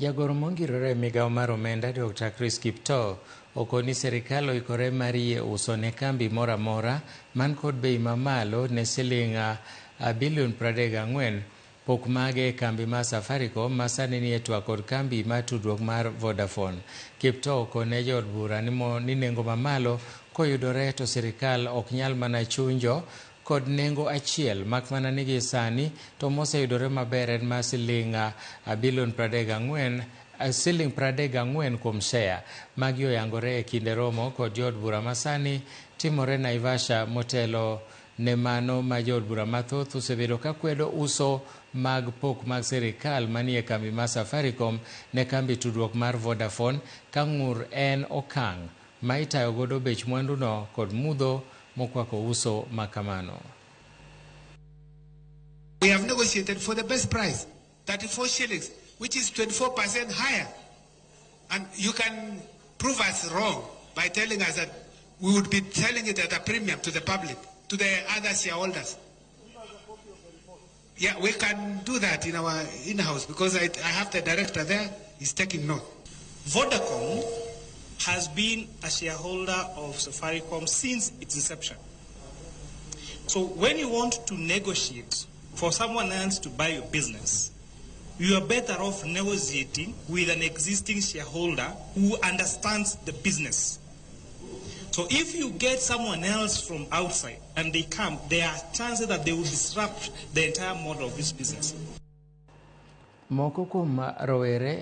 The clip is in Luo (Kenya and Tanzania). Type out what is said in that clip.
Jagoro mongirore migao mar omenda Dr. Chris Kiptoo okoni serikal oikore mar yie uso ne kambi mora mora man kod bei mamalo ne siling bilion 34 pok mage kambi mar Safaricom ma sani nie twak kod kambi mar tudruok mar Vodafone. Kiptoo okone jood bura ni nengo mamalo koyudore to serikal ok nyal mana chunjo kod nengo achiel mak mana nigi sani to moseyudore maber en ma siling bilion 34 siling 34 kuom share magi oyangore e kinde romo kod jood bura masani timore Naivasha. Motelo ne mano ma jood bura mathoth osebedo ka kwedo uso mag pok mag serikal manie kambi mar Safaricom ne kambi tudruok mar Vodafone ka ng'ur en okang' ma itayo godo bech mwanduno kod mudho mokwako uso makamano. We have negotiated for the best price, 34 shillings, which is 24% higher. And you can prove us wrong by telling us that we would be selling it at a premium to the public, to the other shareholders. Yeah, we can do that in our in-house because I have the director there, he's taking note. Vodacom has been a shareholder of Safaricom since its inception. So when you want to negotiate for someone else to buy your business, you are better off negotiating with an existing shareholder who understands the business. So if you get someone else from outside and they come, there are chances that they will disrupt the entire model of this business. Moko kuom rowere